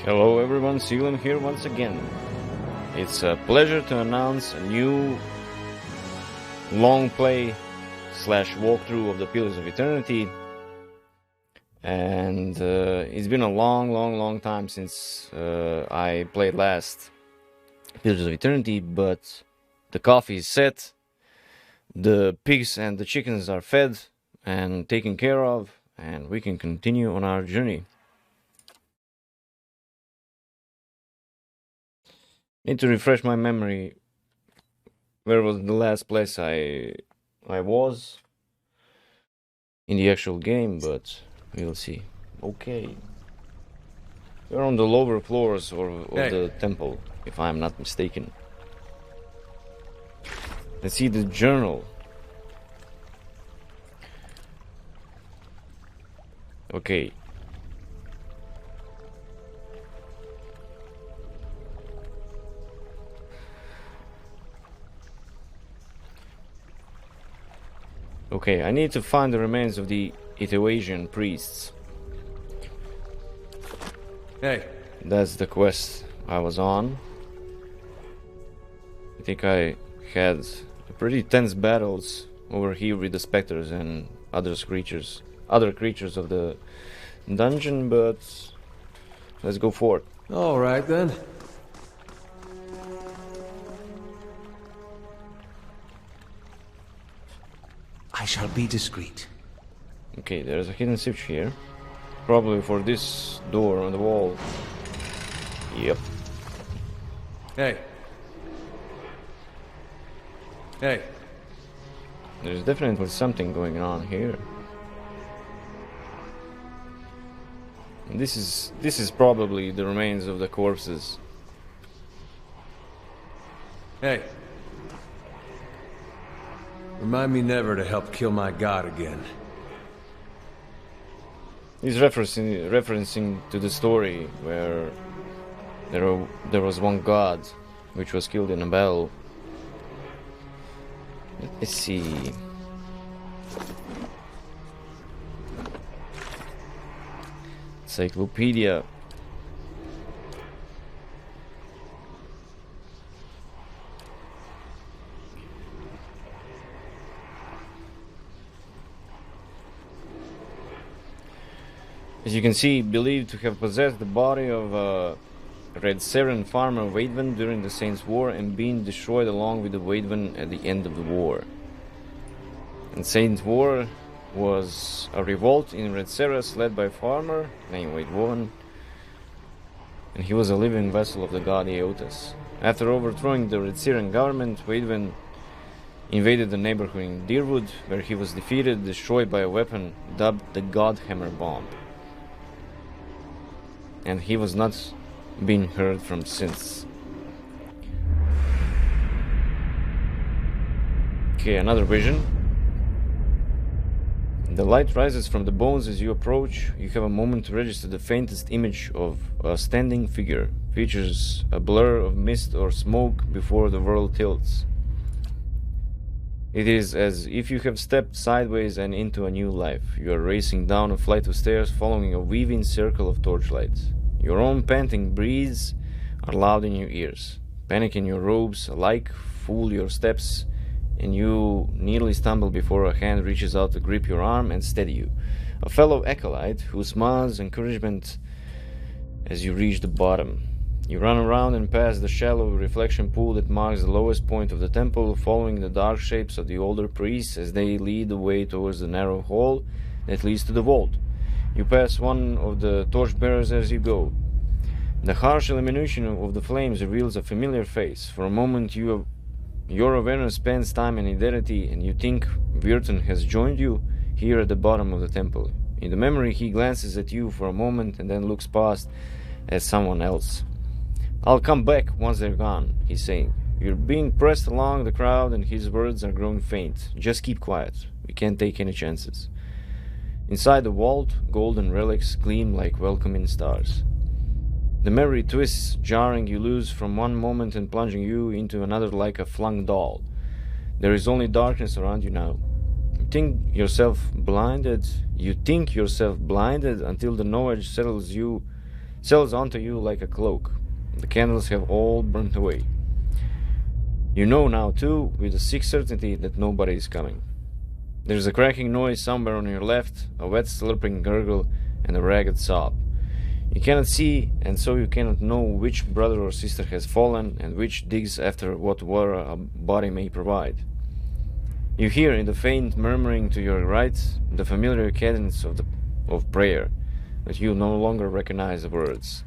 Hello everyone, Sigillum here once again. It's a pleasure to announce a new long play slash walkthrough of the Pillars of Eternity. And it's been a long time since I played last Pillars of Eternity, but the coffee is set, the pigs and the chickens are fed and taken care of, and we can continue on our journey. Need to refresh my memory. Where was the last place I was in the actual game, but we'll see. Okay. We're on the lower floors of the temple, if I'm not mistaken. Let's see the journal. Okay. Okay, I need to find the remains of the Ethiopian priests. Hey. That's the quest I was on. I think I had pretty tense battles over here with the specters and other creatures of the dungeon, but let's go for it. All right then. I shall be discreet. Okay, there's a hidden switch here. Probably for this door on the wall. Yep. Hey. Hey. There's definitely something going on here. And this is probably the remains of the corpses. Hey. Remind me never to help kill my god again. He's referencing to the story where there was one god which was killed in a battle. Let's see. Encyclopedia. As you can see, believed to have possessed the body of a Red Seren farmer Waidvan during the Saints' War and been destroyed along with the Waidvan at the end of the war. And Saints' War was a revolt in Red Seras led by a farmer named Waidvan, and he was a living vessel of the god Eotas. After overthrowing the Red Seren government, Waidvan invaded the neighborhood in Deerwood, where he was defeated, destroyed by a weapon dubbed the Godhammer Bomb. And he was not been heard from since. Okay, another vision. The light rises from the bones as you approach. You have a moment to register the faintest image of a standing figure. Features a blur of mist or smoke before the world tilts. It is as if you have stepped sideways and into a new life. You are racing down a flight of stairs, following a weaving circle of torchlight. Your own panting breaths are loud in your ears. Panic in your robes alike fool your steps, and you nearly stumble before a hand reaches out to grip your arm and steady you. A fellow acolyte who smiles encouragement as you reach the bottom. You run around and pass the shallow reflection pool that marks the lowest point of the temple, following the dark shapes of the older priests as they lead the way towards the narrow hall that leads to the vault. You pass one of the torchbearers as you go. The harsh illumination of the flames reveals a familiar face. For a moment your awareness spends time in identity, and you think Virton has joined you here at the bottom of the temple. In the memory he glances at you for a moment and then looks past at someone else. "I'll come back once they're gone," he's saying. You're being pressed along the crowd and his words are growing faint. "Just keep quiet. We can't take any chances." Inside the vault, golden relics gleam like welcoming stars. The memory twists, jarring you loose from one moment and plunging you into another like a flung doll. There is only darkness around you now. You think yourself blinded until the knowledge settles onto you like a cloak. The candles have all burnt away. You know now, too, with a sick certainty that nobody is coming. There's a cracking noise somewhere on your left, a wet slurping gurgle, and a ragged sob. You cannot see, and so you cannot know which brother or sister has fallen, and which digs after what water a body may provide. You hear in the faint murmuring to your right the familiar cadence of prayer, but you no longer recognize the words.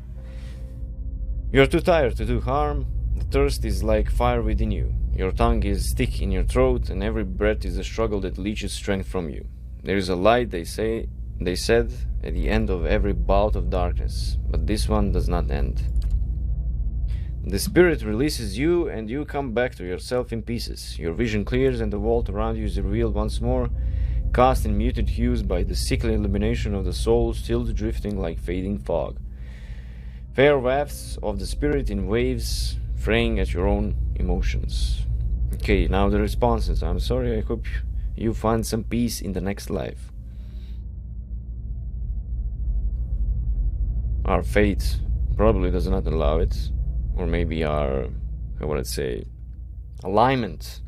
You are too tired to do harm. The thirst is like fire within you. Your tongue is thick in your throat, and every breath is a struggle that leaches strength from you. There is a light, they said, at the end of every bout of darkness, but this one does not end. The spirit releases you, and you come back to yourself in pieces. Your vision clears, and the vault around you is revealed once more, cast in muted hues by the sickly illumination of the soul still drifting like fading fog. Fair wafts of the spirit in waves, fraying at your own emotions. Okay, now the responses. I'm sorry, I hope you find some peace in the next life. Our fate probably does not allow it. Or maybe our, how would I say, alignment.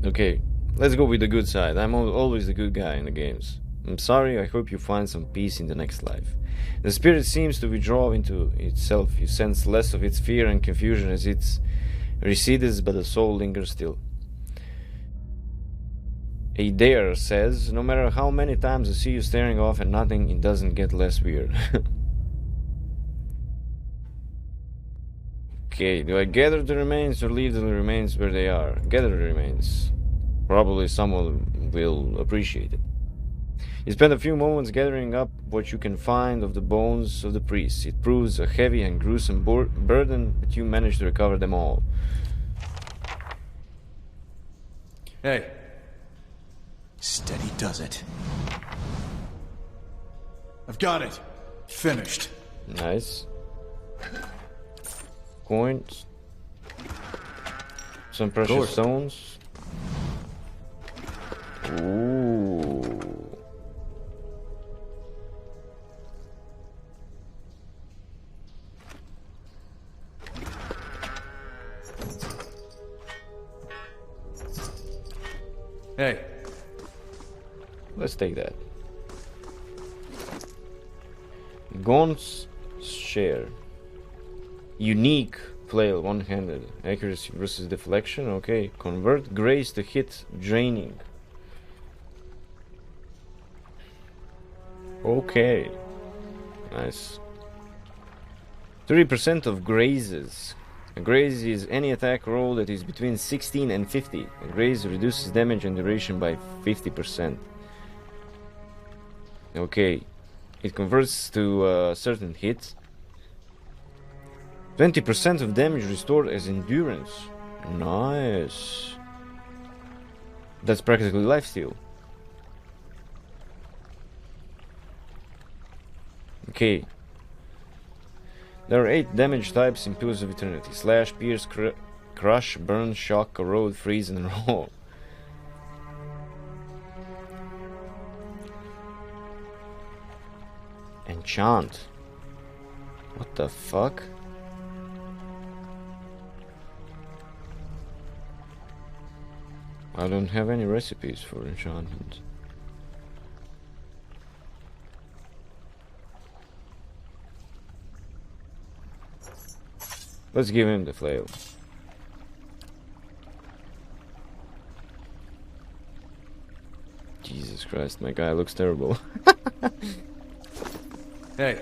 Okay, let's go with the good side. I'm always the good guy in the games. I'm sorry, I hope you find some peace in the next life. The spirit seems to withdraw into itself. You sense less of its fear and confusion as it recedes, but the soul lingers still. A dare says, no matter how many times I see you staring off and nothing, it doesn't get less weird. Okay, do I gather the remains or leave the remains where they are? Gather the remains. Probably someone will appreciate it. You spend a few moments gathering up what you can find of the bones of the priests. It proves a heavy and gruesome burden, but you manage to recover them all. Hey. Steady does it. I've got it. Finished. Nice. Coins. Some precious stones. Ooh. Hey. Let's take that. Gaunt's share. Unique flail, one-handed. Accuracy versus deflection. Okay. Convert grace to hit, draining. Okay. Nice. 30% of grazes. A graze is any attack roll that is between 16 and 50. A graze reduces damage and duration by 50%. Okay, it converts to certain hits. 20% of damage restored as endurance. Nice. That's practically lifesteal. Okay. There are 8 damage types in Pillars of Eternity. Slash, pierce, crush, burn, shock, corrode, freeze, and roll. Enchant. What the fuck? I don't have any recipes for enchantment. Let's give him the flail. Jesus Christ, my guy looks terrible. Hey.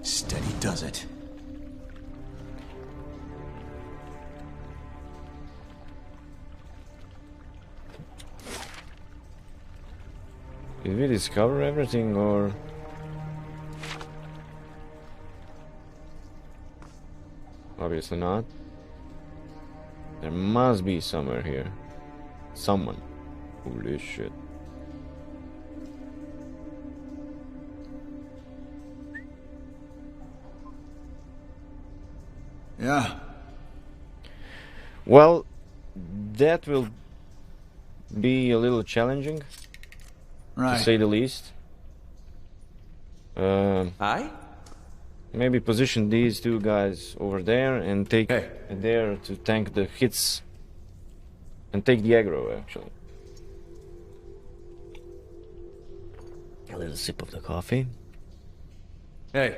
Steady does it. Did we discover everything or... Obviously not. There must be somewhere here. Someone. Holy shit. Yeah. Well, that will be a little challenging, Right. to say the least. Aye? Maybe position these two guys over there and take Hey. there to tank the hits and take the aggro, actually. A little sip of the coffee. Hey.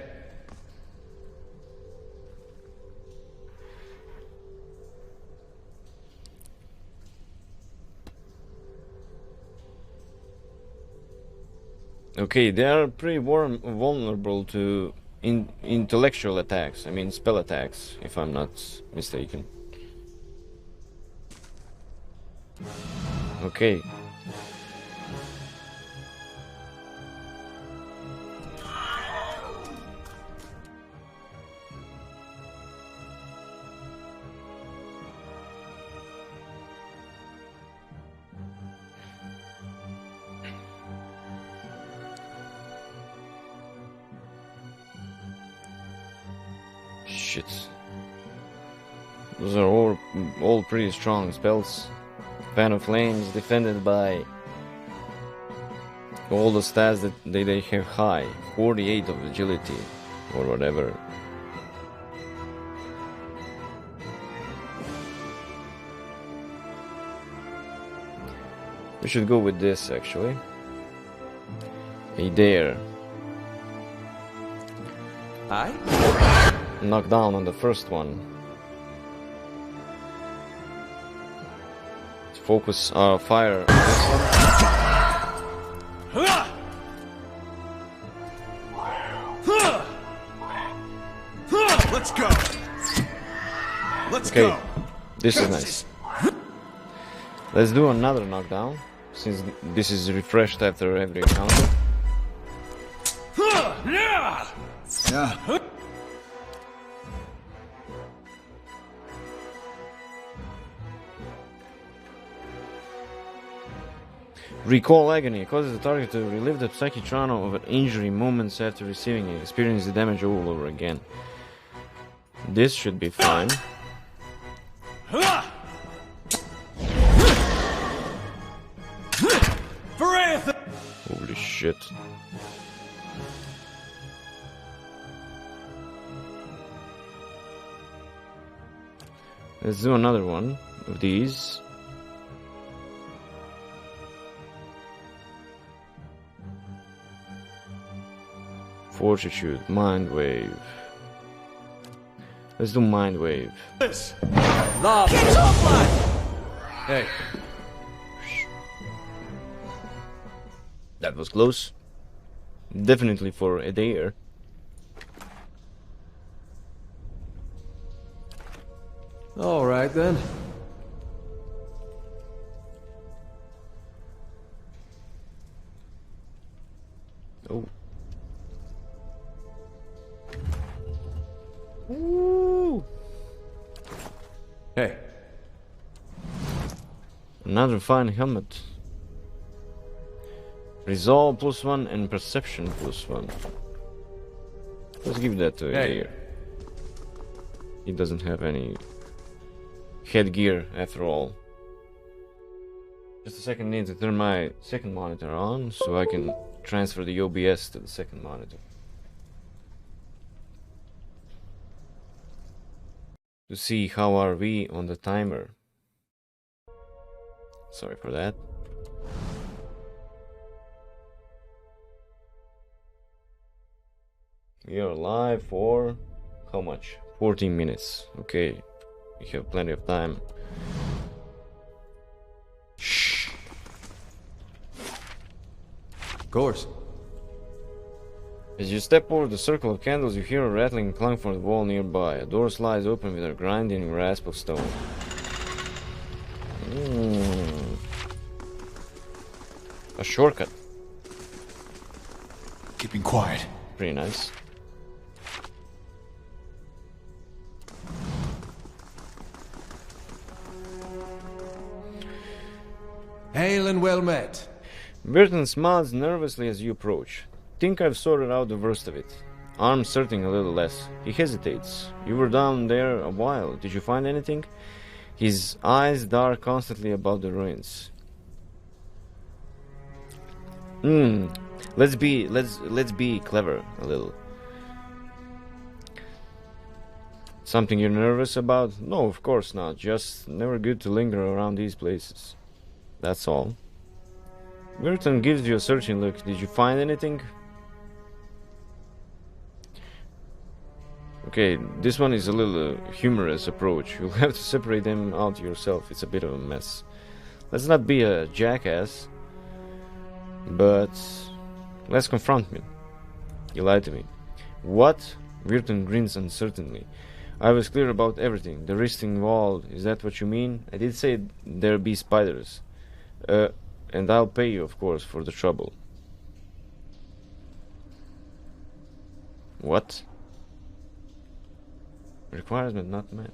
Okay, they are pretty vulnerable to intellectual attacks. I mean, spell attacks, if I'm not mistaken. Okay. Shit. Those are all pretty strong spells. Fan of Flames defended by all the stats that they have high. 48 of agility or whatever. We should go with this actually. Hey there. Aye? Knock down on the first one. Focus our fire on this one. Let's go. Let's Okay, go. this is nice. Let's do another knockdown, since this is refreshed after every encounter. Yeah. Recall Agony causes the target to relive the psychic trauma of an injury moments after receiving it, experience the damage all over again. This should be fine. Holy shit. Let's do another one of these. Fortitude, Mind Wave. Let's do Mind Wave. This. Love. Get off line! Hey. That was close. Definitely for a dare. All right then. Oh. Ooh. Hey. Another fine helmet. Resolve +1 and Perception +1. Let's give that to Hey. Adair. He doesn't have any headgear after all. Just a second, need to turn my second monitor on so I can transfer the OBS to the second monitor. To see how are we on the timer. Sorry for that. We are live for how much? 14 minutes. Okay, we have plenty of time. Shh. Of course. As you step over the circle of candles, you hear a rattling clunk from the wall nearby. A door slides open with a grinding rasp of stone. A shortcut. Keeping quiet. Pretty nice. Hail and well met. Burton smiles nervously as you approach. Think I've sorted out the worst of it. Arm hurting a little less. He hesitates. You were down there a while. Did you find anything? His eyes dart constantly about the ruins. Let's be clever a little. Something you're nervous about? No, of course not. Just never good to linger around these places. That's all. Merton gives you a searching look. Did you find anything? Okay, this one is a little humorous approach. You'll have to separate them out yourself. It's a bit of a mess. Let's not be a jackass, but let's confront me. You lied to me. What? Virton grins uncertainly. I was clear about everything. The resting wall, is that what you mean? I did say there be spiders. And I'll pay you, of course, for the trouble. What? Requirement not met.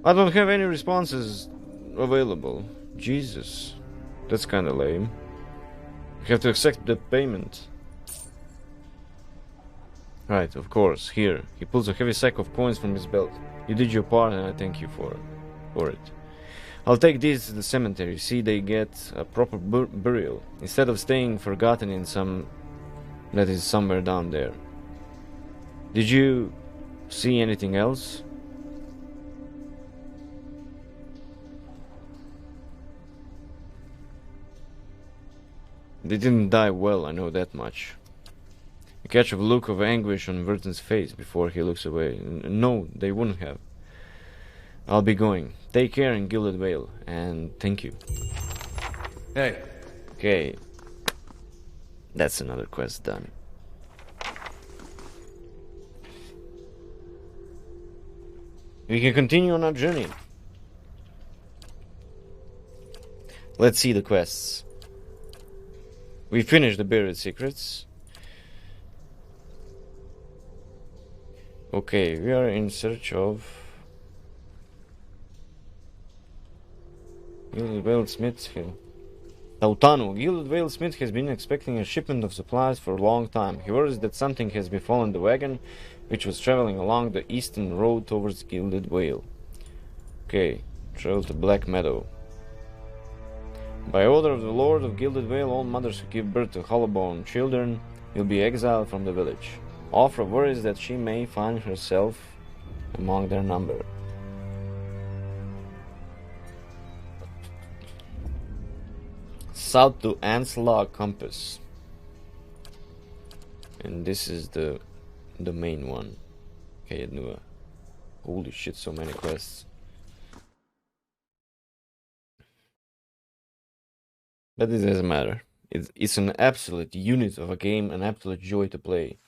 I don't have any responses available. Jesus. That's kinda lame. You have to accept the payment. Right, of course. Here. He pulls a heavy sack of coins from his belt. You did your part and I thank you for it. I'll take these to the cemetery. See they get a proper burial. Instead of staying forgotten in some... that is somewhere down there. Did you see anything else? They didn't die well, I know that much. You catch a look of anguish on Verton's face before he looks away. No, they wouldn't have. I'll be going. Take care in Gilded Vale, and thank you. Hey. Okay. That's another quest done. We can continue on our journey. Let's see the quests. We finished the buried secrets. Okay, we are in search of Gilded Vale Smith Hill. Tautanu. Gilded Vale Smith has been expecting a shipment of supplies for a long time. He worries that something has befallen the wagon, which was traveling along the eastern road towards Gilded Vale. Okay, travel to Black Meadow. By order of the Lord of Gilded Vale, all mothers who give birth to hollow-boned children will be exiled from the village. Ofra worries that she may find herself among their number. South to Ansla Compass. And this is the main one. Okay, holy shit, so many quests. But it doesn't matter. It's an absolute unit of a game, an absolute joy to play.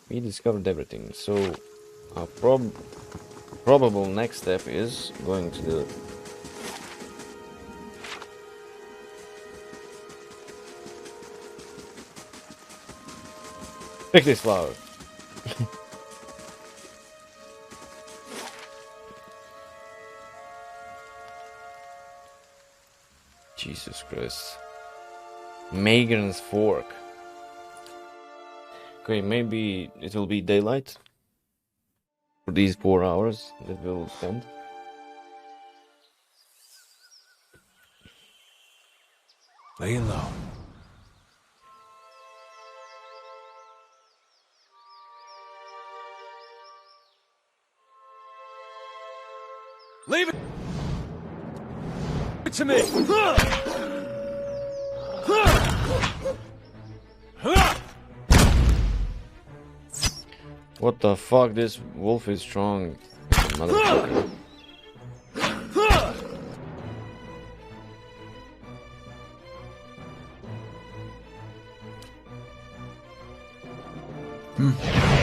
We discovered everything, so our probable next step is going to the pick this flower. Jesus Christ. Magran's Fork. Okay, maybe it will be daylight for these 4 hours that we'll spend. Laying low. Leave it to me. What the fuck? This wolf is strong, motherfucker.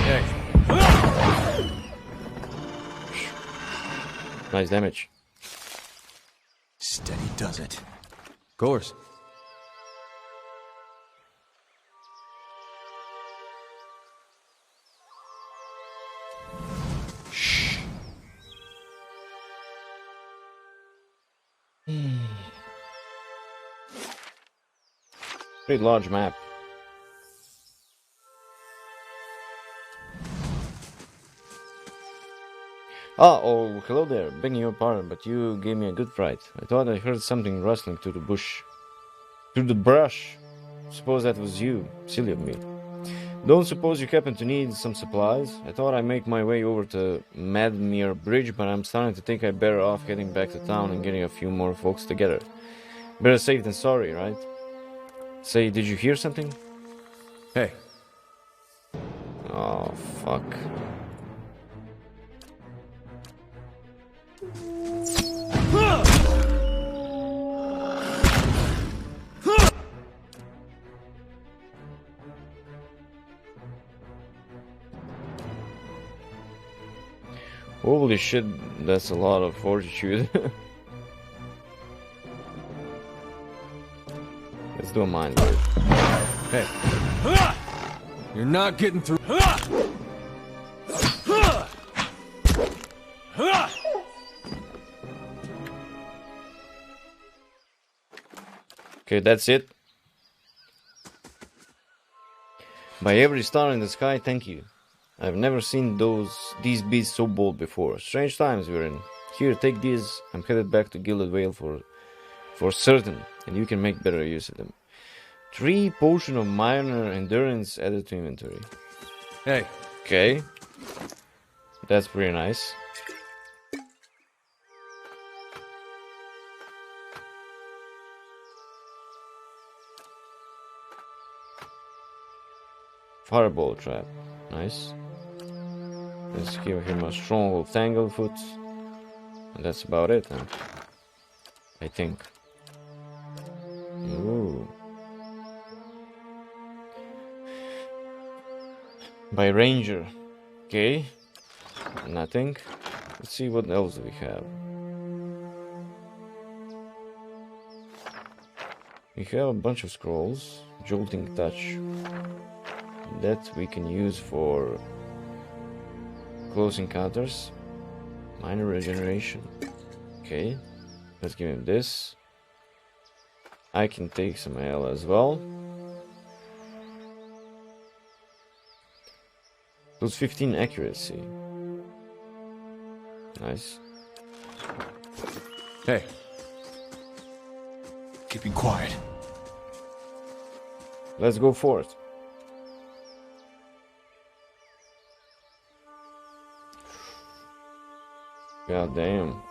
Hey. Nice damage. Steady does it. Of course. Pretty large map. Oh, hello there. Begging your pardon, but you gave me a good fright. I thought I heard something rustling through the bush. Through the brush. Suppose that was you. Silly of me. Don't suppose you happen to need some supplies? I thought I'd make my way over to Madmere Bridge, but I'm starting to think I'd better off heading back to town and getting a few more folks together. Better safe than sorry, right? Say, did you hear something? Hey, Oh, fuck. Holy shit, that's a lot of fortitude. Let's do a mind wave. hey. You're not getting through. Okay, that's it. By every star in the sky, thank you. I've never seen these beasts so bold before. Strange times we're in. Here, take these. I'm headed back to Gilded Vale for certain, and you can make better use of them. 3 potion of minor endurance added to inventory. Hey, Okay, that's pretty nice. Fireball trap, nice. Let's give him a stronghold tanglefoot, and that's about it. Then I think. Ooh. By ranger, okay. Nothing. Let's see what else we have. We have a bunch of scrolls. Jolting touch. That we can use for close encounters. Minor regeneration. Okay. Let's give him this. I can take some ale as well. Plus 15 accuracy. Nice. hey. Keeping quiet. Let's go for it. God damn.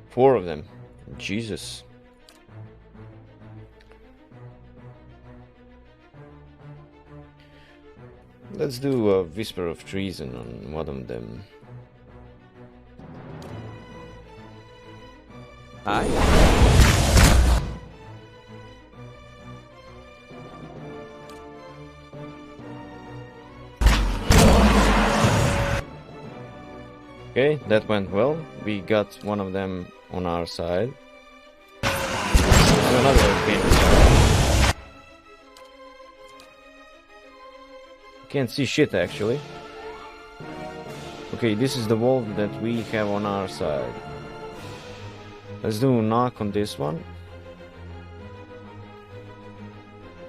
Four of them. Jesus. Let's do a Whisper of Treason on one of them. Okay, that went well. We got one of them on our side. Another game. Can't see shit actually. Okay, this is the wolf that we have on our side. Let's do a knock on this one.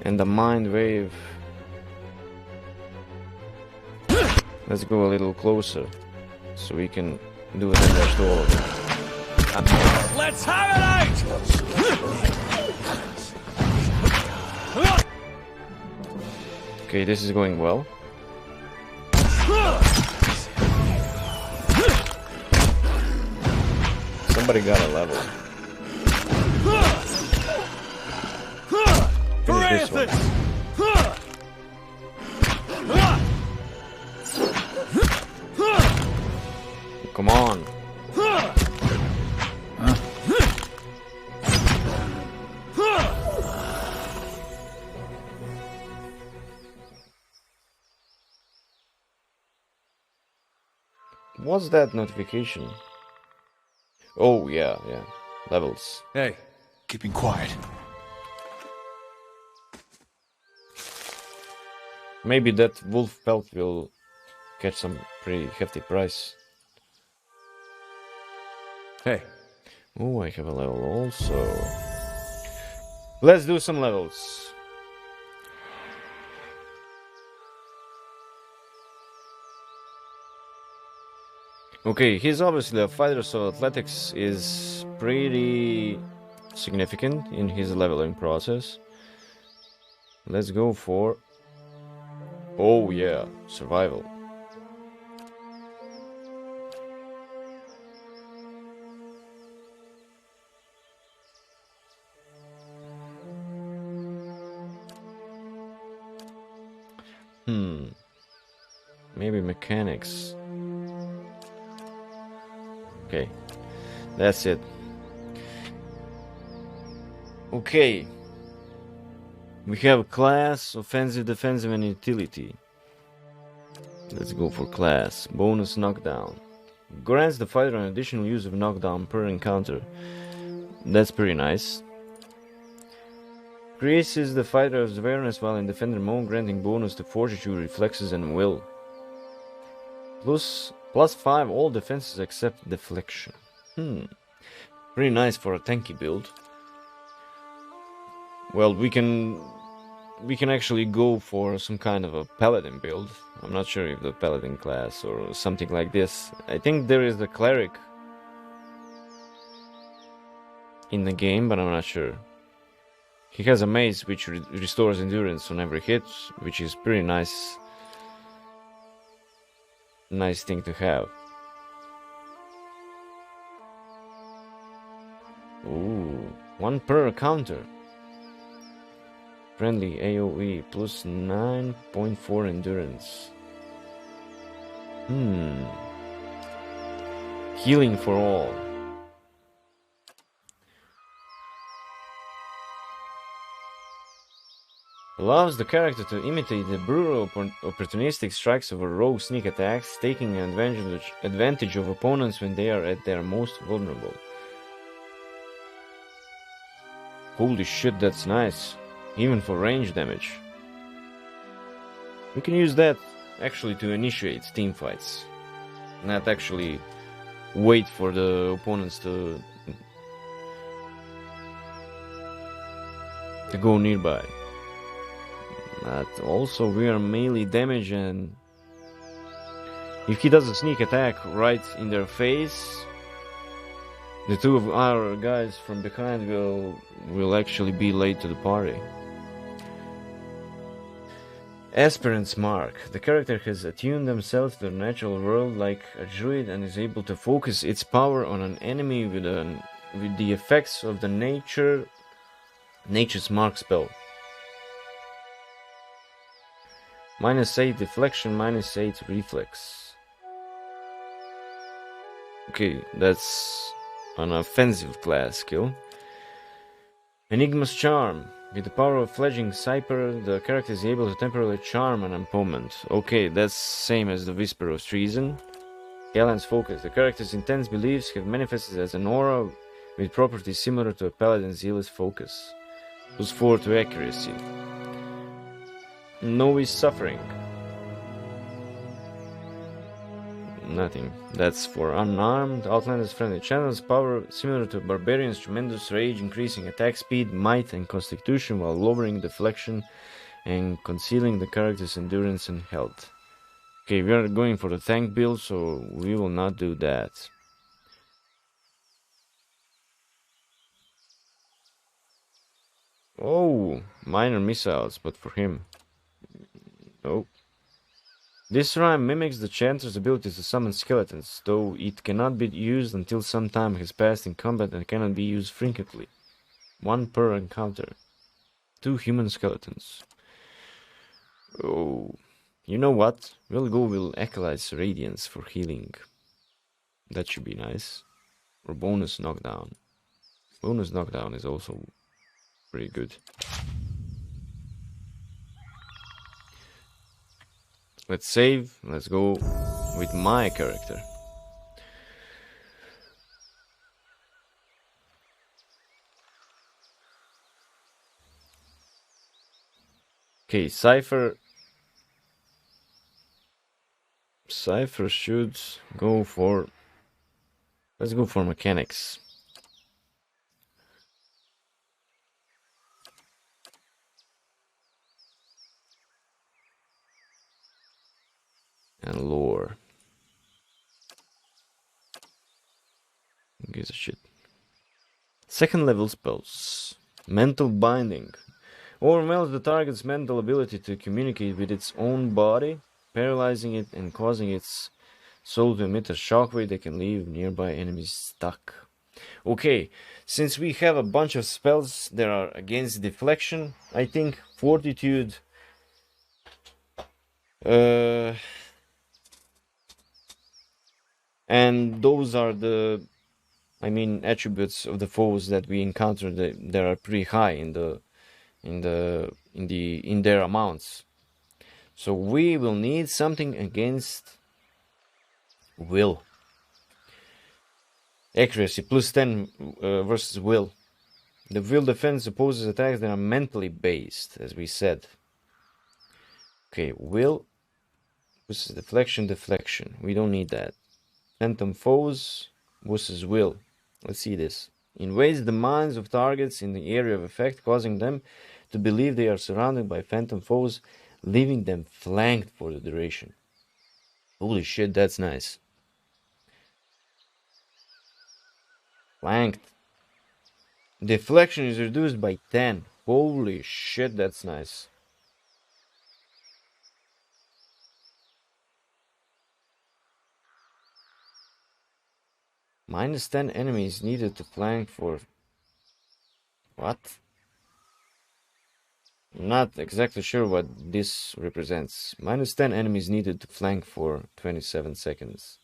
And the mind wave. Let's go a little closer. So we can do a dash to all of them. Let's have it out! Okay, this is going well. Somebody got a level. Finish this one. Come on. What's that notification? Oh, yeah. Levels. Hey, Keeping quiet. Maybe that wolf pelt will catch some pretty hefty price. hey. Oh, I have a level also. Let's do some levels. Okay, he's obviously a fighter, so athletics is pretty significant in his leveling process. Let's go for... Oh yeah, survival. Maybe mechanics. Okay, that's it. Okay. We have class, offensive, defensive, and utility. Let's go for class. Bonus knockdown. Grants the fighter an additional use of knockdown per encounter. That's pretty nice. Increases the fighter's awareness while in defender mode, granting bonus to fortitude, reflexes, and will. Plus 5 all defenses except deflection. Pretty nice for a tanky build. Well, we can actually go for some kind of a paladin build. I'm not sure if the paladin class or something like this. I think there is the cleric in the game, but I'm not sure. He has a mace which restores endurance on every hit, which is pretty nice thing to have. Ooh, 1 per counter. Friendly AoE plus 9.4 endurance. Healing for all. Allows the character to imitate the brutal opportunistic strikes of a rogue sneak attacks, taking advantage of opponents when they are at their most vulnerable. Holy shit, that's nice. Even for range damage. We can use that actually to initiate team fights. Not actually wait for the opponents to go nearby. But also we are melee damage, and if he does a sneak attack right in their face, the two of our guys from behind will actually be late to the party. Aspirant's Mark. The character has attuned themselves to the natural world like a druid and is able to focus its power on an enemy with the effects of the Nature's Mark spell. -8 deflection, -8 reflex. Okay, that's an offensive class skill. Enigma's Charm. With the power of Fledging Cypher, the character is able to temporarily charm an opponent. Okay, that's same as the Whisper of Treason. Galen's Focus. The character's intense beliefs have manifested as an aura with properties similar to a Paladin's Zealous Focus. +4 to accuracy. Novice Suffering. Nothing. That's for unarmed. Outlander's Friendly Channels. Power similar to Barbarian's Tremendous Rage, increasing attack speed, might, and constitution while lowering deflection and concealing the character's endurance and health. Okay, we are going for the tank build, so we will not do that. Oh, minor missiles, but for him. Nope. This rhyme mimics the Chanter's ability to summon skeletons, though it cannot be used until some time has passed in combat and cannot be used frequently. 1 per encounter. 2 human skeletons. Oh, you know what? We'll go with Acolyte's Radiance for healing. That should be nice. Or bonus knockdown. Bonus knockdown is also pretty good. Let's save. Let's go with my character. Okay, Cypher. Cypher should go for... Let's go for mechanics. gives a shit. Second level spells. Mental Binding. Overwhelms the target's mental ability to communicate with its own body, paralyzing it and causing its soul to emit a shockwave that can leave nearby enemies stuck. Okay, since we have a bunch of spells that are against deflection, I think Fortitude and those are the attributes of the foes that we encounter that are pretty high in their amounts. So we will need something against will. Accuracy plus 10 versus will. The will defense opposes attacks that are mentally based, as we said. Okay, will versus deflection. We don't need that. Phantom foes versus will. Let's see this. Invades the minds of targets in the area of effect, causing them to believe they are surrounded by phantom foes, leaving them flanked for the duration. Holy shit, that's nice. Flanked. Deflection is reduced by 10. Holy shit, that's nice. Minus 10 enemies needed to flank for... What? Not exactly sure what this represents. Minus 10 enemies needed to flank for 27 seconds.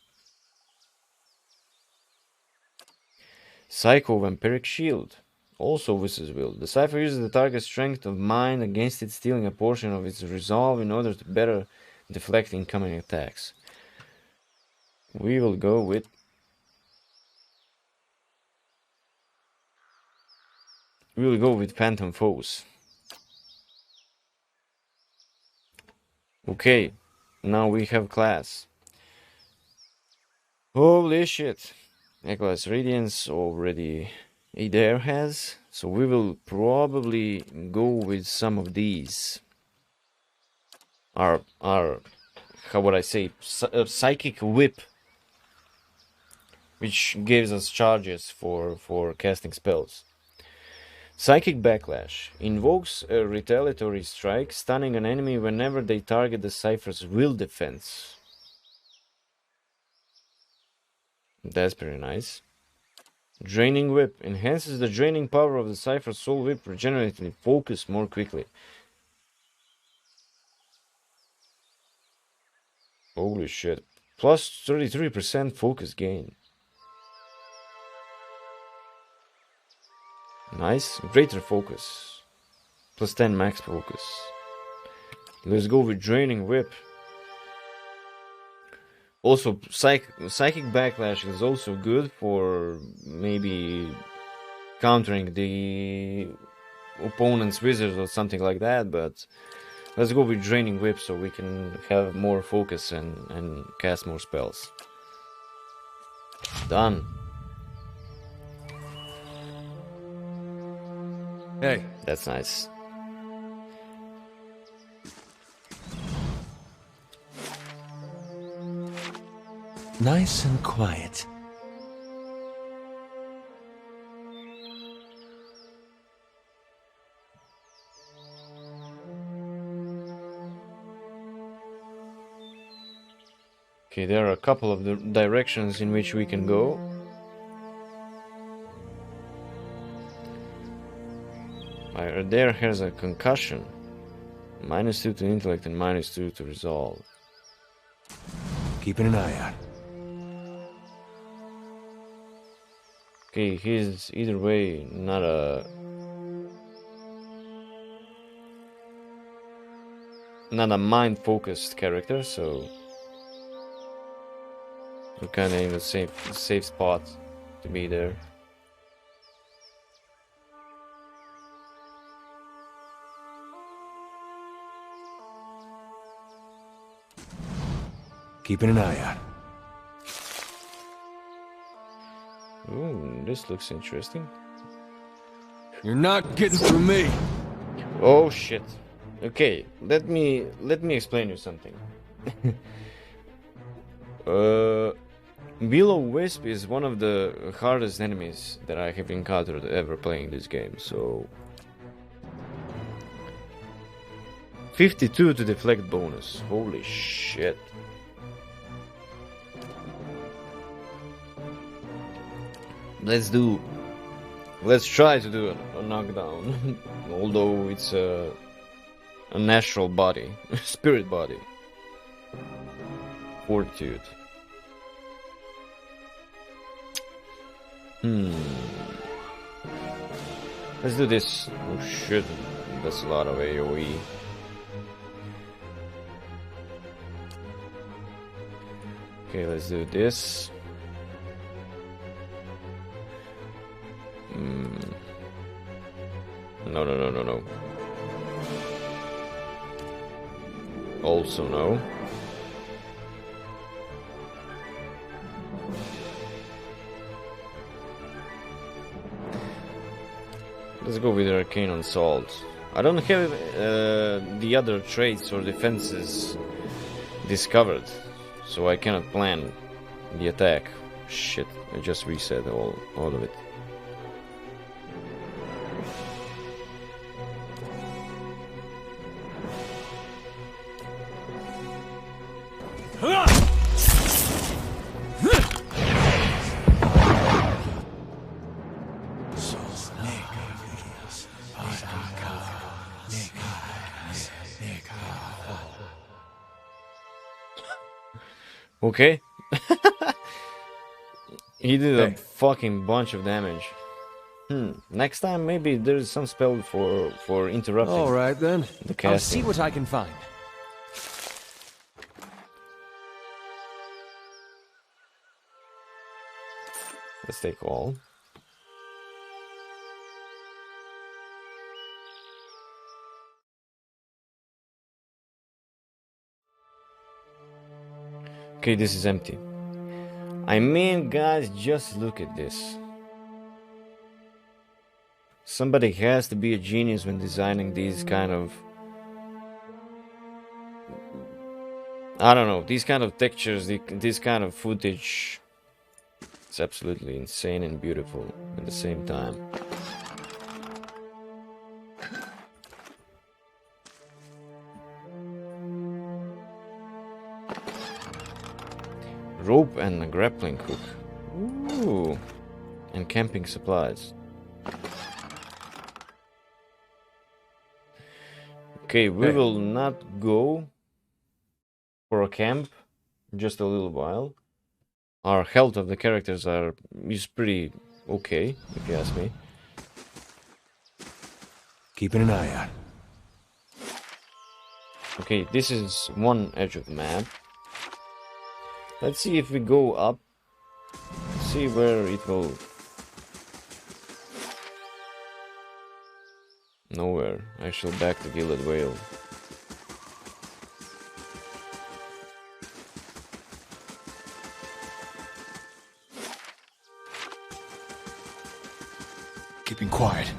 Psycho Vampiric Shield. Also versus will. The Cypher uses the target's strength of mind against it, stealing a portion of its resolve in order to better deflect incoming attacks. We will go with... Phantom Foes. Okay, now we have class. Holy shit. Class Radiance already Adair has, so we will probably go with some of these. Our how would I say, Psychic Whip, which gives us charges for casting spells. Psychic Backlash invokes a retaliatory strike, stunning an enemy whenever they target the Cypher's will defense. That's pretty nice. Draining Whip enhances the draining power of the Cypher's soul whip, regenerating focus more quickly. Holy shit. Plus 33% focus gain. Nice. Greater focus. Plus 10 max focus. Let's go with Draining Whip. Also, Psychic Backlash is also good for maybe countering the opponent's wizard or something like that, but let's go with Draining Whip so we can have more focus and cast more spells. Done. Hey. That's nice. Nice and quiet. Okay, there are a couple of the directions in which we can go. There has a concussion. -2 to intellect and -2 to resolve. Keeping an eye out. Okay, he's either way not a mind-focused character, so we're kind of in a safe spot to be there. Keeping an eye out. Ooh, this looks interesting. You're not getting through me. Oh shit. Okay, let me explain you something. Willow Wisp is one of the hardest enemies that I have encountered ever playing this game, so 52 to deflect bonus. Holy shit. Let's try to do a knockdown. Although it's a natural body, spirit body. Fortitude. Let's do this. Oh shit, that's a lot of AoE. Okay, let's do this. No. Also no. Let's go with Arcane Assault. I don't have the other traits or defenses discovered, so I cannot plan the attack. Shit, I just reset all of it. Okay. He did a fucking bunch of damage. Next time maybe there's some spell for interrupting. All right then. The casting. I'll see what I can find. Let's take all. Okay, this is empty. I mean, guys, just look at this. Somebody has to be a genius when designing these kind of... I don't know, these kind of textures, this kind of footage. It's absolutely insane and beautiful at the same time. Rope and a grappling hook. Ooh. And camping supplies. Okay, we will not go for a camp just a little while. Our health of the characters is pretty okay, if you ask me. Keeping an eye out. Okay, this is one edge of the map. Let's see if we go up. See where it will. Nowhere. Actually, back to Gilded Whale. Keeping quiet.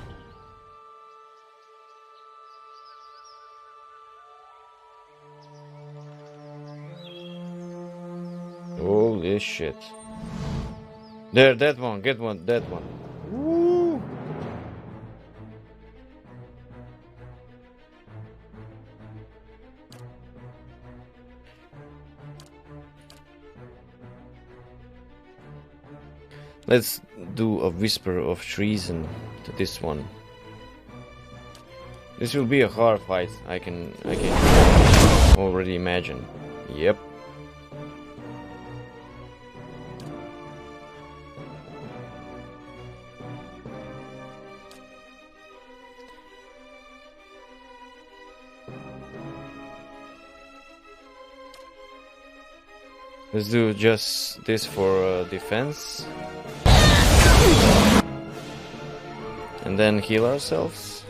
Holy shit. There, that one, get one, that one. Woo! Let's do a whisper of treason to this one. This will be a hard fight, I can already imagine. Yep. Let's do just this for defense. And then heal ourselves.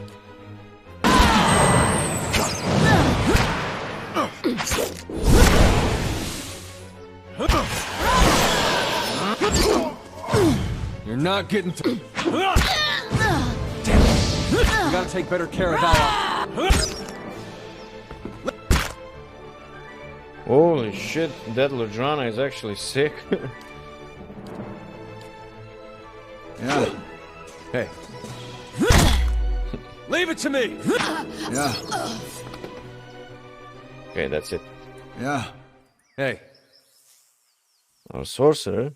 You're not getting through. Damn it. You gotta take better care of that. Holy shit, that Ludrana is actually sick. Yeah. Hey. Leave it to me! Yeah. Okay, that's it. Yeah. Hey. Our sorcerer.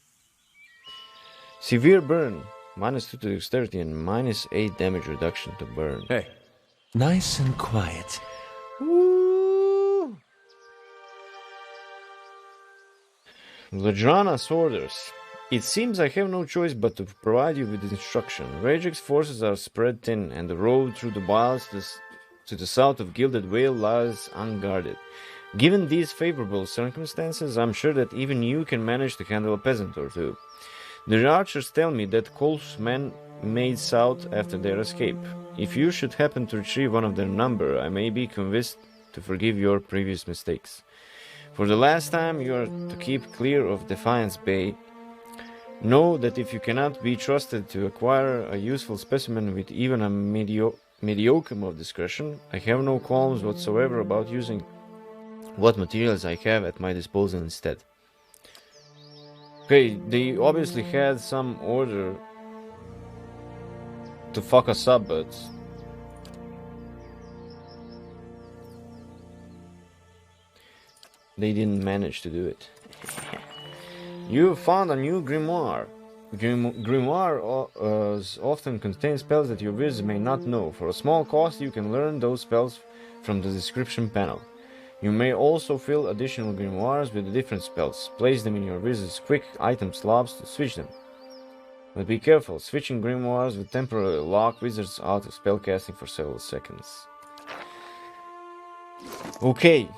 Severe burn. -2 to dexterity and -8 damage reduction to burn. Hey. Nice and quiet. Woo! Ladrana's orders. It seems I have no choice but to provide you with instruction. Rajek's forces are spread thin, and the road through the wilds to the south of Gilded Vale lies unguarded. Given these favorable circumstances, I'm sure that even you can manage to handle a peasant or two. The archers tell me that Kol's men made south after their escape. If you should happen to retrieve one of their number, I may be convinced to forgive your previous mistakes. For the last time, you are to keep clear of Defiance Bay. Know that if you cannot be trusted to acquire a useful specimen with even a mediocre of discretion, I have no qualms whatsoever about using what materials I have at my disposal instead. Okay, they obviously had some order to fuck us up, but they didn't manage to do it. You found a new grimoire. Grimoire often contains spells that your wizard may not know. For a small cost, you can learn those spells from the description panel. You may also fill additional grimoires with different spells. Place them in your wizard's quick item slots to switch them. But be careful, switching grimoires will temporarily lock wizards out of spellcasting for several seconds. Okay,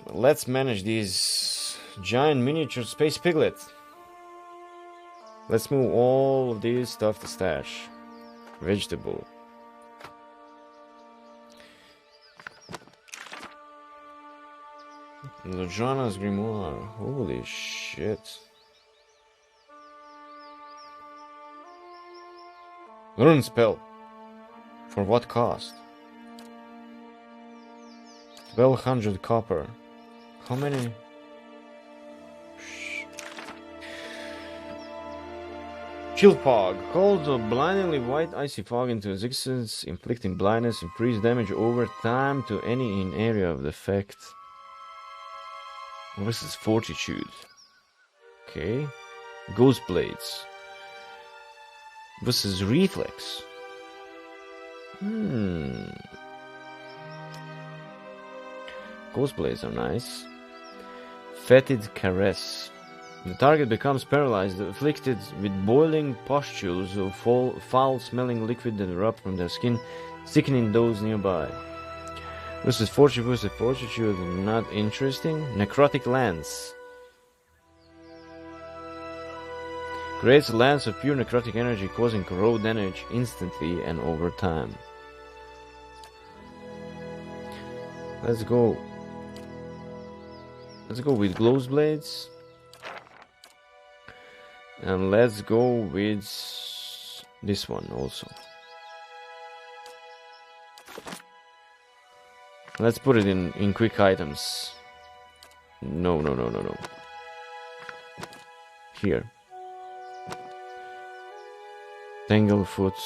let's manage these giant miniature space piglets. Let's move all of this stuff to stash. Vegetable. Lojana's grimoire. Holy shit. Learn spell. For what cost? 1200 copper. How many? Chill fog. Calls a blindingly white icy fog into existence, inflicting blindness, increased damage over time to any in area of the effect. This is fortitude. Okay. Ghost blades. This is reflex. Ghost blades are nice. Fetid caress. The target becomes paralyzed, afflicted with boiling pustules of foul-smelling liquid that erupt from their skin, sickening those nearby. This is fortitude, not interesting. Necrotic lance. Creates a lance of pure necrotic energy, causing corrode damage instantly and over time. Let's go. Let's go with glows blades. And let's go with this one also. Let's put it in quick items. No. Here. Tanglefoot.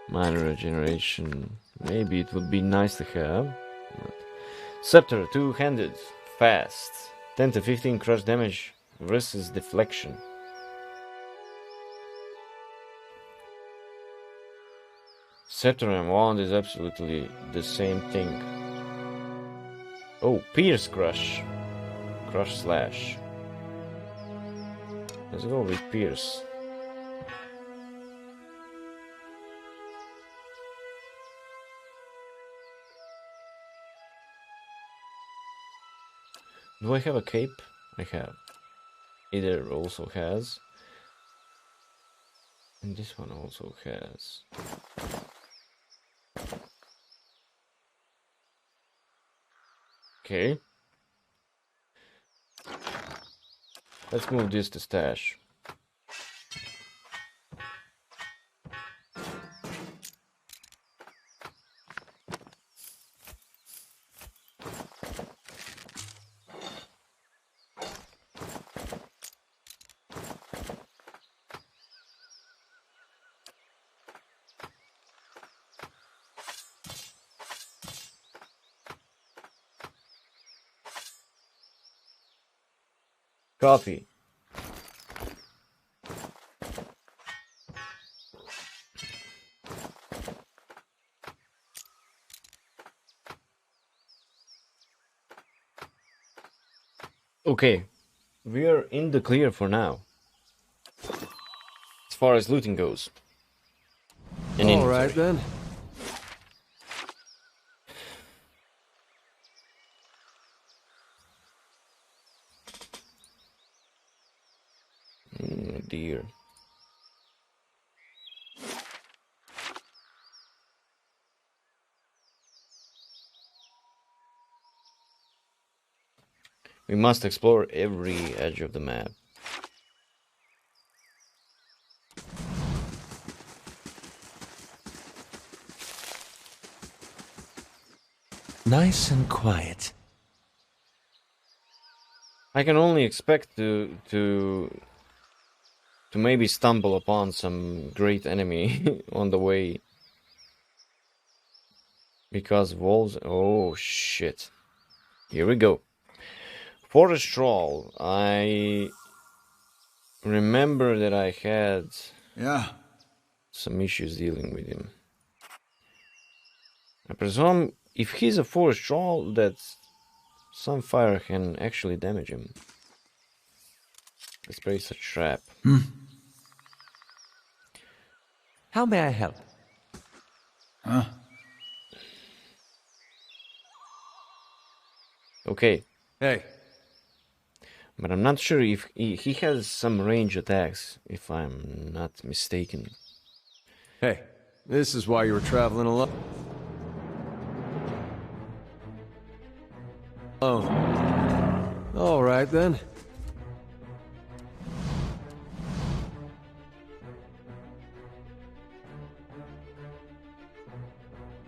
Minor regeneration. Maybe it would be nice to have. Scepter, two-handed. Fast. 10 to 15 crush damage versus deflection. Scepter and wand is absolutely the same thing. Oh, pierce crush. Crush slash. Let's go with pierce. Do I have a cape? I have. Either also has. And this one also has. Okay. Let's move this to stash. Coffee. Okay, we are in the clear for now. As far as looting goes. And All right inventory. then. Oh dear. We must explore every edge of the map. Nice and quiet. I can only expect to maybe stumble upon some great enemy on the way. Because wolves... Oh, shit. Here we go. Forest Troll. I remember that I had some issues dealing with him. I presume if he's a Forest Troll, that some fire can actually damage him. Let's place a trap. How may I help? Okay. Hey, But I'm not sure if he has some range attacks, if I'm not mistaken. hey, this is why you were traveling alone. Oh. All right then.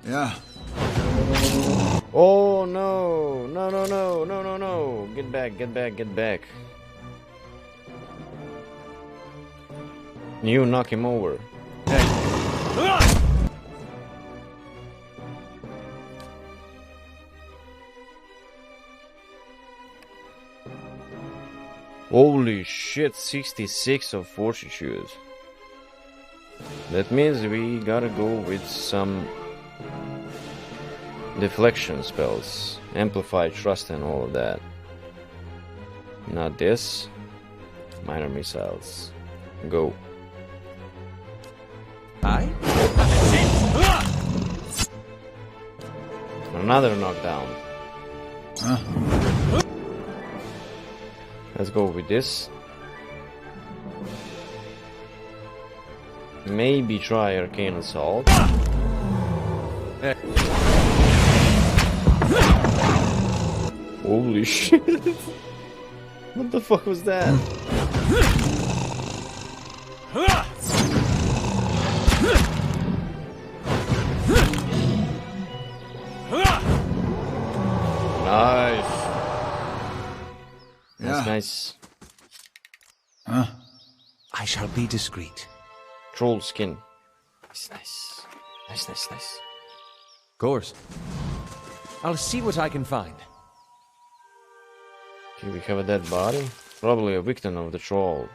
Yeah. Oh no! No, no, no, no, no, no! Get back, get back, get back. You knock him over. Holy shit, 66 of fortitude. That means we gotta go with some deflection spells, amplify trust and all of that. Not this. Minor missiles. Go. I? Another knockdown. Let's go with this. Maybe try Arcane Assault. Hey. Holy shit. What the fuck was that? Nice. That's nice. I shall be discreet. Troll skin. It's nice. Nice, nice, nice. Of course. I'll see what I can find. Okay, we have a dead body. Probably a victim of the troll.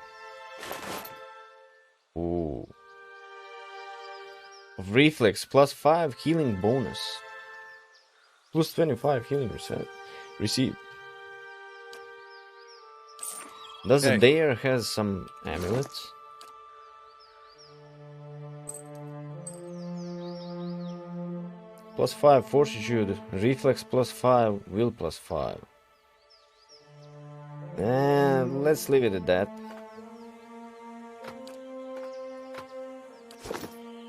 Ooh. Of reflex, +5 healing bonus. Plus 25 healing received. Does the Dare has some amulets? +5 fortitude, reflex +5, will +5. Let's leave it at that.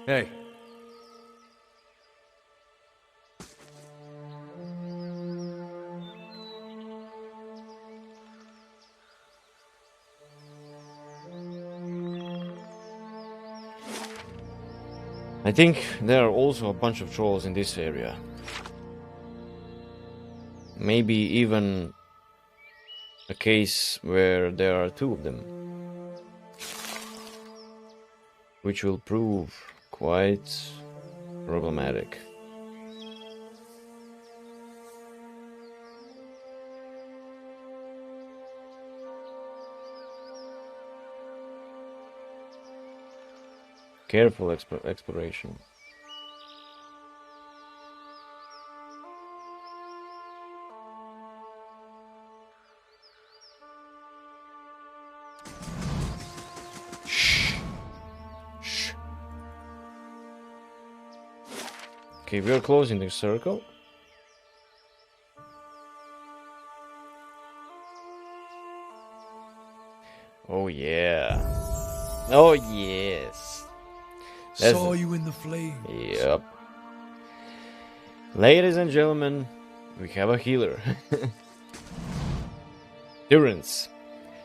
Hey. I think there are also a bunch of trolls in this area. Maybe even a case where there are 2 of them. Which will prove quite problematic. Careful exploration. Shh. Shh. Okay, we are closing the circle. Oh yeah. Oh yes. Saw you in the flame. Yep. Ladies and gentlemen, we have a healer. Durance.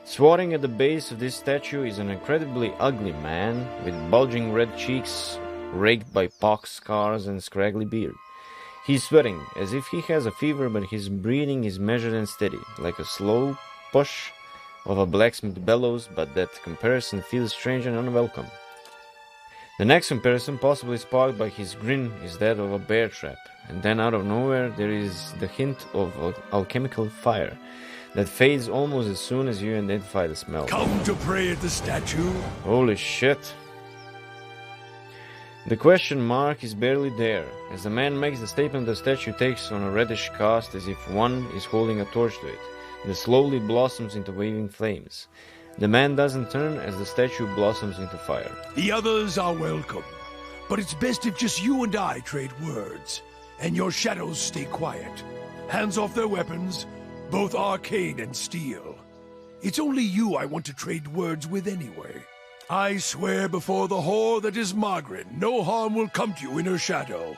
Swatting at the base of this statue is an incredibly ugly man with bulging red cheeks raked by pox scars and scraggly beard. He's sweating as if he has a fever, but his breathing is measured and steady, like a slow push of a blacksmith bellows, but that comparison feels strange and unwelcome. The next comparison, possibly sparked by his grin, is that of a bear trap, and then out of nowhere there is the hint of alchemical fire that fades almost as soon as you identify the smell. Come to pray at the statue? Holy shit. The question mark is barely there. As the man makes the statement, the statue takes on a reddish cast as if one is holding a torch to it. It slowly blossoms into waving flames. The man doesn't turn as the statue blossoms into fire. The others are welcome, but it's best if just you and I trade words, and your shadows stay quiet. Hands off their weapons, both arcane and steel. It's only you I want to trade words with anyway. I swear before the whore that is Magran, no harm will come to you in her shadow,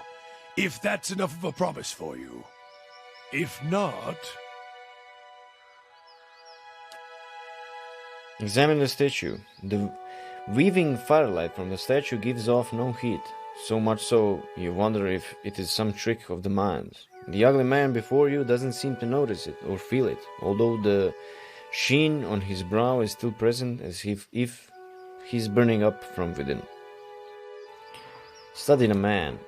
if that's enough of a promise for you. If not... Examine the statue. The weaving firelight from the statue gives off no heat, so much so you wonder if it is some trick of the mind. The ugly man before you doesn't seem to notice it or feel it, although the sheen on his brow is still present as if he's burning up from within. Study the man.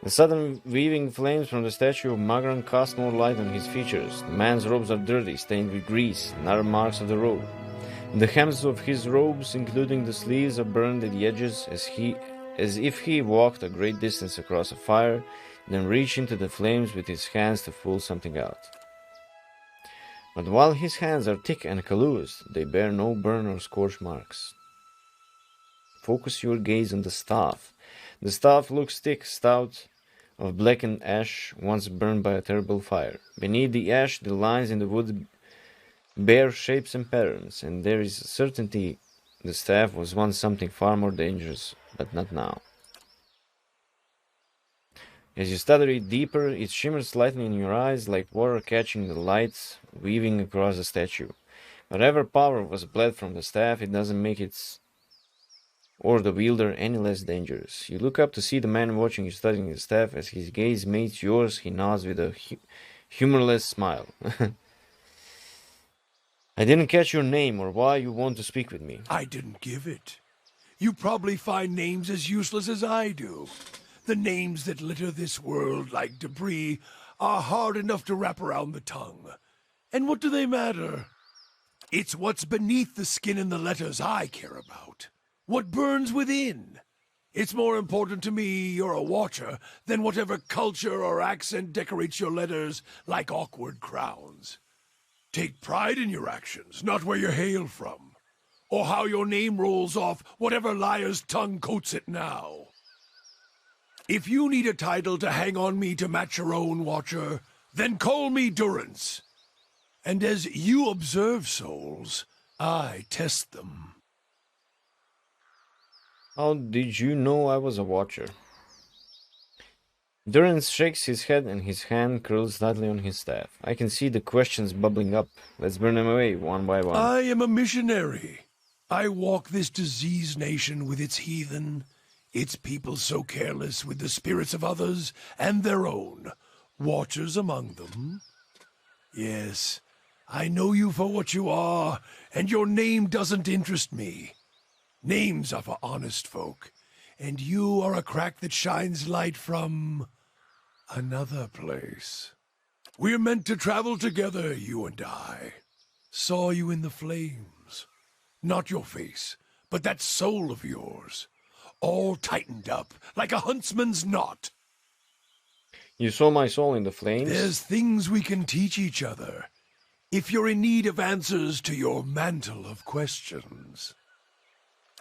The sudden weaving flames from the statue of Magran cast more light on his features. The man's robes are dirty, stained with grease and other marks of the road. The hems of his robes, including the sleeves, are burned at the edges as if he walked a great distance across a fire, then reached into the flames with his hands to pull something out. But while his hands are thick and calloused, they bear no burn or scorch marks. Focus your gaze on the staff. The staff looks thick, stout, of blackened ash, once burned by a terrible fire. Beneath the ash, the lines in the wood bear shapes and patterns, and there is certainty the staff was once something far more dangerous, but not now. As you study it deeper, it shimmers slightly in your eyes like water catching the light weaving across the statue. Whatever power was bled from the staff, it doesn't make its or the wielder any less dangerous. You look up to see the man watching you studying the staff. As his gaze meets yours, he nods with a humorless smile. I didn't catch your name or why you want to speak with me. I didn't give it. You probably find names as useless as I do. The names that litter this world like debris are hard enough to wrap around the tongue. And what do they matter? It's what's beneath the skin and the letters I care about. What burns within. It's more important to me you're a watcher than whatever culture or accent decorates your letters like awkward crowns. Take pride in your actions, not where you hail from, or how your name rolls off whatever liar's tongue coats it now. If you need a title to hang on me to match your own, Watcher, then call me Durance. And as you observe souls, I test them. How did you know I was a watcher? Durance shakes his head and his hand curls slightly on his staff. I can see the questions bubbling up. Let's burn them away one by one. I am a missionary. I walk this diseased nation with its heathen, its people so careless with the spirits of others and their own, watchers among them. Yes, I know you for what you are, and your name doesn't interest me. Names are for honest folk, and you are a crack that shines light from another place. We're meant to travel together, you and I. Saw you in the flames. Not your face, but that soul of yours. all tightened up like a huntsman's knot. You saw my soul in the flames? There's things we can teach each other, if you're in need of answers to your mantle of questions.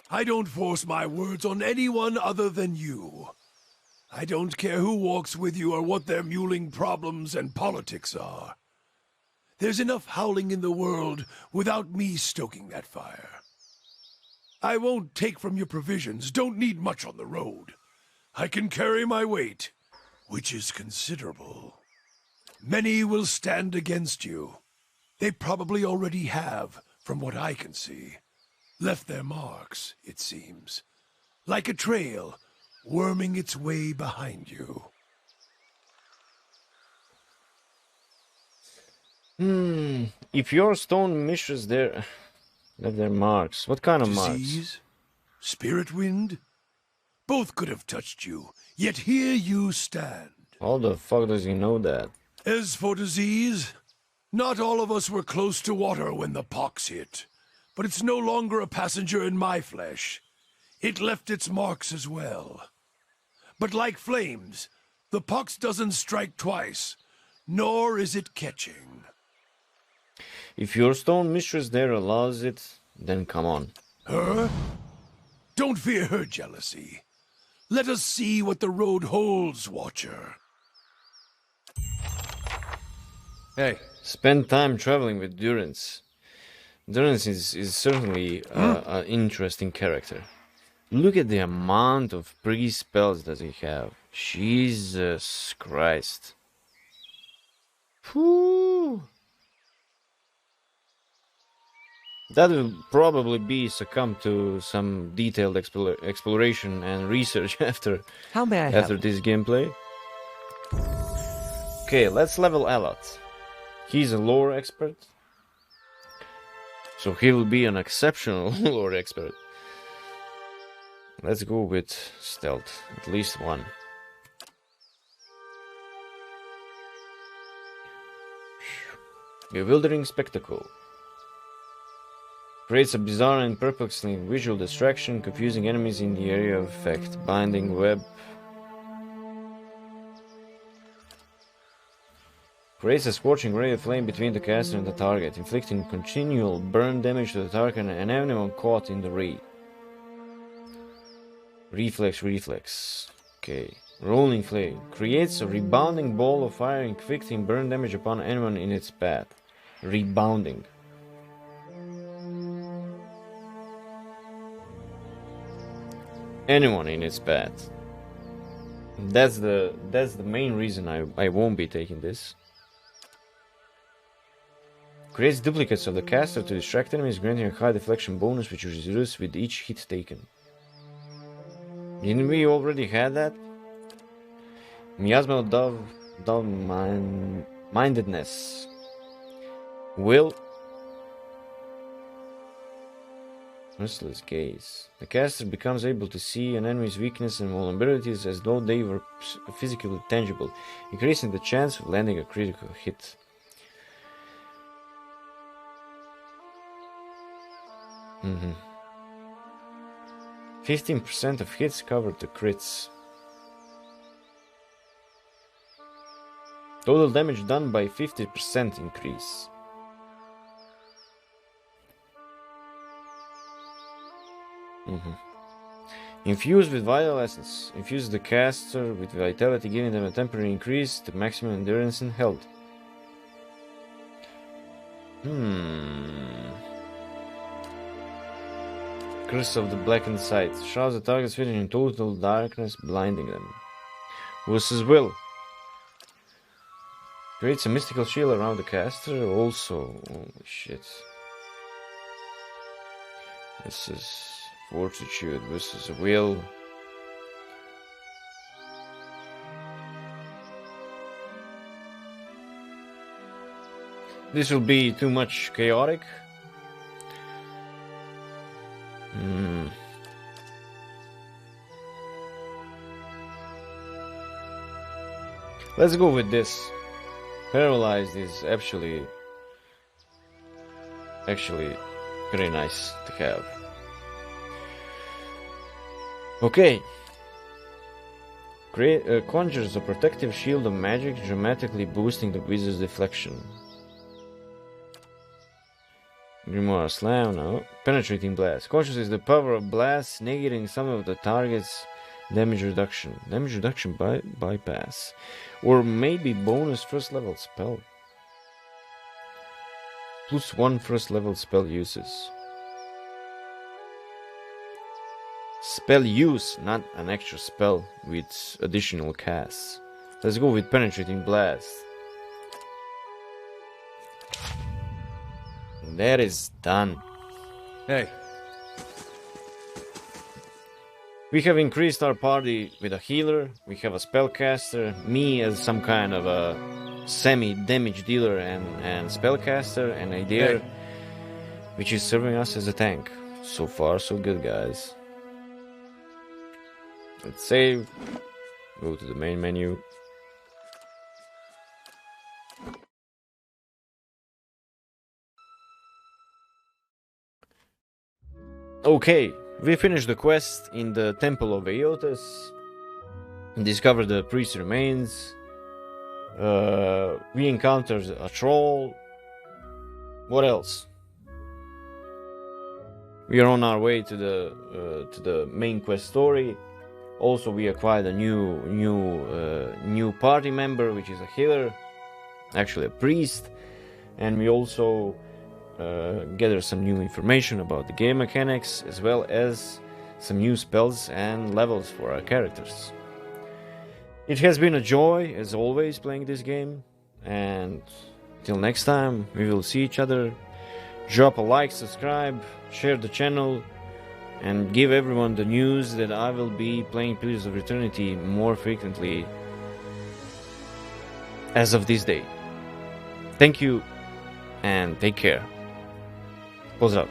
I don't force my words on anyone other than you. I don't care who walks with you or what their mewling problems and politics are. There's enough howling in the world without me stoking that fire. I won't take from your provisions, don't need much on the road. I can carry my weight, which is considerable. Many will stand against you. They probably already have, from what I can see. Left their marks, it seems. Like a trail, worming its way behind you. If your stone mistress there left their marks, what kind of marks? Disease? Spirit wind? Both could have touched you, yet here you stand. How the fuck does he know that? As for disease, not all of us were close to water when the pox hit. But it's no longer a passenger in my flesh. It left its marks as well. But like flames, the pox doesn't strike twice, nor is it catching. If your stone mistress there allows it, then come on. Her? Don't fear her jealousy. Let us see what the road holds, Watcher. Hey. Spend time traveling with Durance. Durance is certainly an interesting character. Look at the amount of pre-spells that he have. Jesus Christ. Whew. That will probably be succumb to some detailed exploration and research after How may I help? after this gameplay. Okay, let's level Alat. He's a lore expert, so he will be an exceptional lore expert. Let's go with stealth, at least one. Bewildering spectacle. Creates a bizarre and perplexing visual distraction, confusing enemies in the area of effect. Binding web. Creates a scorching ray of flame between the caster and the target, inflicting continual burn damage to the target and anyone caught in the ray. Reflex. Okay. Rolling flame. Creates a rebounding ball of fire, inflicting burn damage upon anyone in its path. Rebounding. Anyone in its path. That's the main reason I won't be taking this. Creates duplicates of the caster to distract enemies, granting a high deflection bonus which is reduced with each hit taken. Didn't we already have that? Miasmal mindedness. Will. Merciless gaze. The caster becomes able to see an enemy's weakness and vulnerabilities as though they were physically tangible, increasing the chance of landing a critical hit. Mm-hmm. 15% of hits covered the crits. Total damage done by 50% increase. Infused with Vital Essence. Infuse the caster with Vitality, giving them a temporary increase to maximum endurance and health. Curse of the Blackened Sight. Shrouds the target's vision in total darkness, blinding them. Versus Will. Creates a mystical shield around the caster. Also, holy shit. This is Fortitude versus Will. This will be too much chaotic. Let's go with this. Paralyzed is actually very nice to have. Okay. Conjures a protective shield of magic, dramatically boosting the wizard's deflection. Grimoire Slam, no. Penetrating Blast. Conjures the power of blast, negating some of the target's damage reduction. Damage reduction by bypass. Or maybe bonus first level spell. +1 first level spell uses. Spell use, not an extra spell with additional casts. Let's go with Penetrating Blast. That is done. Hey, We have increased our party with a healer, we have a spellcaster, me as some kind of a semi-damage dealer and spellcaster, and Adair, which is serving us as a tank. So far, so good, guys. Let's save, go to the main menu. Okay, we finished the quest in the Temple of Aeotus, discovered the priest's remains, we encountered a troll. What else? We are on our way to the main quest story. Also, we acquired a new party member, which is a healer, actually a priest, and we also gather some new information about the game mechanics, as well as some new spells and levels for our characters. It has been a joy, as always, playing this game, and till next time, we will see each other. Drop a like, subscribe, share the channel, and give everyone the news that I will be playing Pillars of Eternity more frequently as of this day. Thank you, and take care. Pozdrav.